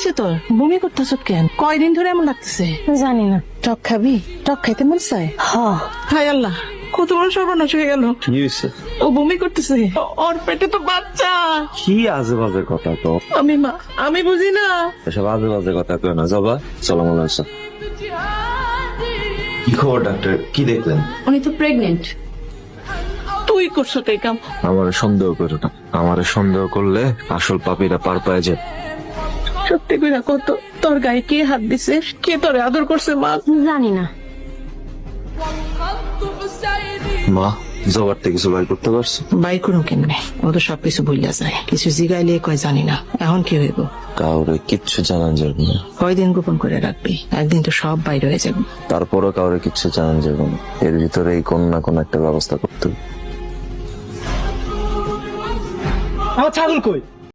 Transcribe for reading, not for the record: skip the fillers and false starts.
হয়েছে তোর? বমি করতেছ কেন? কয়দিন ধরে এমন লাগতেছে? জানি না। টক খাবি? টক খাইতে মন চায়? হায় আল্লাহ, কত বড় সর্বনাশ হয়ে গেল। কি হয়েছে? ও বমি করতেছে, ওর পেটে তো বাচ্চা। কি আজে বাজে কথা তো? আমি বুঝি না। এসব আজে বাজে কথা কেউ না। জবা, চলো মনে হচ্ছে। কি খবর ডাক্তার? কি দেখলেন? উনি তো প্রেগনেন্ট। তুই করছো তাই কাম? আমার সন্দেহ করো না, আমার সন্দেহ করলে আসল পাপীরা পার পায় যায়। সত্যি করে কত, তোর গায়ে কে হাত দিছে? কে তোরে আদর করছে মা? জানি না। মা, জবার থেকে কিছু বাইর করতে পারছো? বাই করুন কেমনে? ও তো সবকিছু ভুলিয়া যায়, কিছু জিগাইলে কয় জানি না। এখন কি হইব? কাউরে কিচ্ছু জানান যাবে না। কয়দিন গোপন করে রাখবি? একদিন তো সব বাইরে হয়ে যাবে। তারপরও কাউরে কিচ্ছু জানান যাবে না। এর ভিতরে এই কোন না কোন একটা ব্যবস্থা করতে হবে। আমার ছাগল কই?